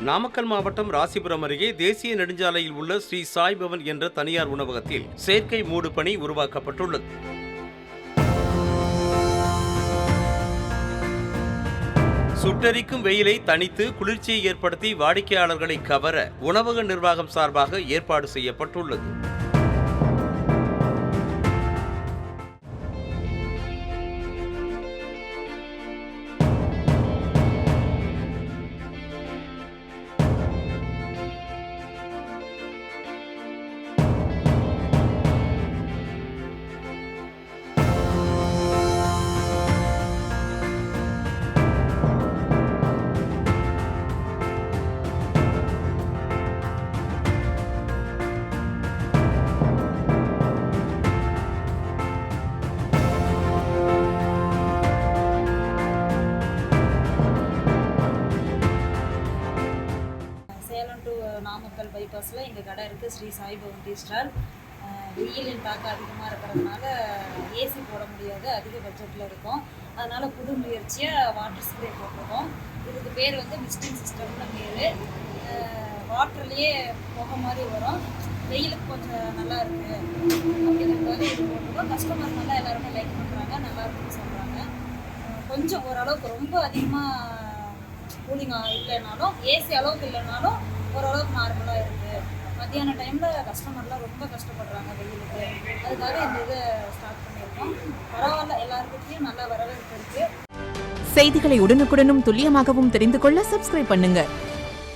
நாமக்கல் மாவட்டம் ராசிபுரம் அருகே தேசிய நெடுஞ்சாலையில் உள்ள ஸ்ரீ சாய் பவன் என்ற தனியார் உணவகத்தில் செயற்கை மூடு பனி உருவாக்கப்பட்டுள்ளது. சுட்டெரிக்கும் வெயிலை தணித்து குளிர்ச்சியை ஏற்படுத்தி வாடிக்கையாளர்களை கவர உணவக நிர்வாகம் சார்பாக ஏற்பாடு செய்யப்பட்டுள்ளது. நாமக்கல் பைபாஸில் எங்கள் கடை இருக்குது. Sri Sai Bhavan tea stall. வெயிலின் தாக்கம் அதிகமாக இருக்கிறதுனால ஏசி போட முடியாது, அதிக பட்ஜெட்டில் இருக்கும். அதனால் புது முயற்சியாக வாட்டர் ஸ்ப்ரே போட்டிருக்கோம். இதுக்கு பேர் மிஸ்டிங் சிஸ்டம்னு பேர். வாட்டர்லேயே புகை மாதிரி வரும். வெயிலுக்கு கொஞ்சம் நல்லா இருக்குது அப்படிங்கிறதுக்காக இது போட்டிருக்கோம். கஸ்டமர் நல்லா எல்லாருமே லைக் பண்ணுறாங்க, நல்லா இருக்குன்னு சொல்கிறாங்க. கொஞ்சம் ஓரளவுக்கு ரொம்ப அதிகமாக கூலிங் இல்லைனாலும், ஏசி அளவுக்கு இல்லைனாலும் ஓரளவுக்கு நார்மலாக இருக்குது. மத்தியான டைமில் கஸ்டமர்லாம் ரொம்ப கஷ்டப்படுறாங்க வெயிலுக்கு. அதுக்காக இந்த இதை ஸ்டார்ட் பண்ணியிருக்கோம். பரவாயில்ல, எல்லாருக்கிட்டையும் நல்லா வரவேற்பு இருக்குது. செய்திகளை உடனுக்குடனும் துல்லியமாகவும் தெரிந்து கொள்ள சப்ஸ்கிரைப் பண்ணுங்க.